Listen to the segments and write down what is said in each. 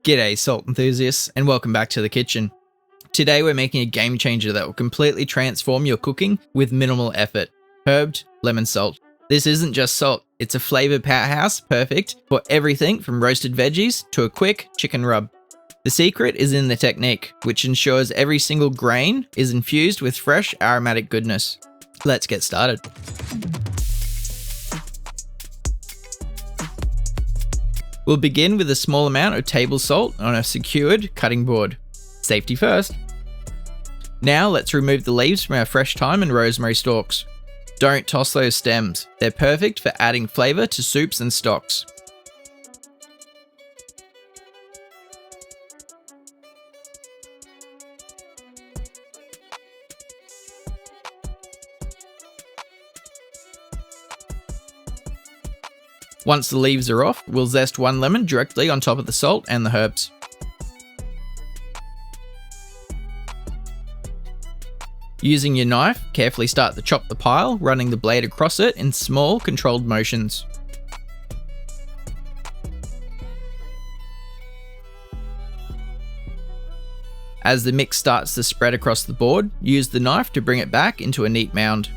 G'day salt enthusiasts and welcome back to the kitchen. Today we're making a game changer that will completely transform your cooking with minimal effort. Herbed lemon salt. This isn't just salt, it's a flavor powerhouse perfect for everything from roasted veggies to a quick chicken rub. The secret is in the technique, which ensures every single grain is infused with fresh aromatic goodness. Let's get started. We'll begin with a small amount of table salt on a secured cutting board. Safety first. Now let's remove the leaves from our fresh thyme and rosemary stalks. Don't toss those stems. They're perfect for adding flavour to soups and stocks. Once the leaves are off, we'll zest one lemon directly on top of the salt and the herbs. Using your knife, carefully start to chop the pile, running the blade across it in small, controlled motions. As the mix starts to spread across the board, use the knife to bring it back into a neat mound.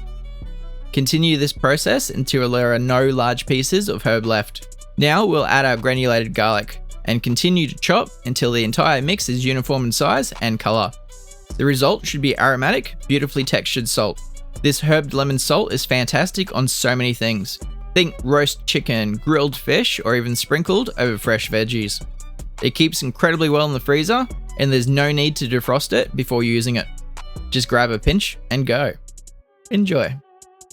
Continue this process until there are no large pieces of herb left. Now we'll add our granulated garlic and continue to chop until the entire mix is uniform in size and colour. The result should be aromatic, beautifully textured salt. This herbed lemon salt is fantastic on so many things. Think roast chicken, grilled fish, or even sprinkled over fresh veggies. It keeps incredibly well in the freezer and there's no need to defrost it before using it. Just grab a pinch and go. Enjoy.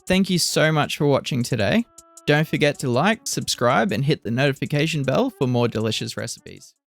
Thank you so much for watching today. Don't forget to like, subscribe, and hit the notification bell for more delicious recipes.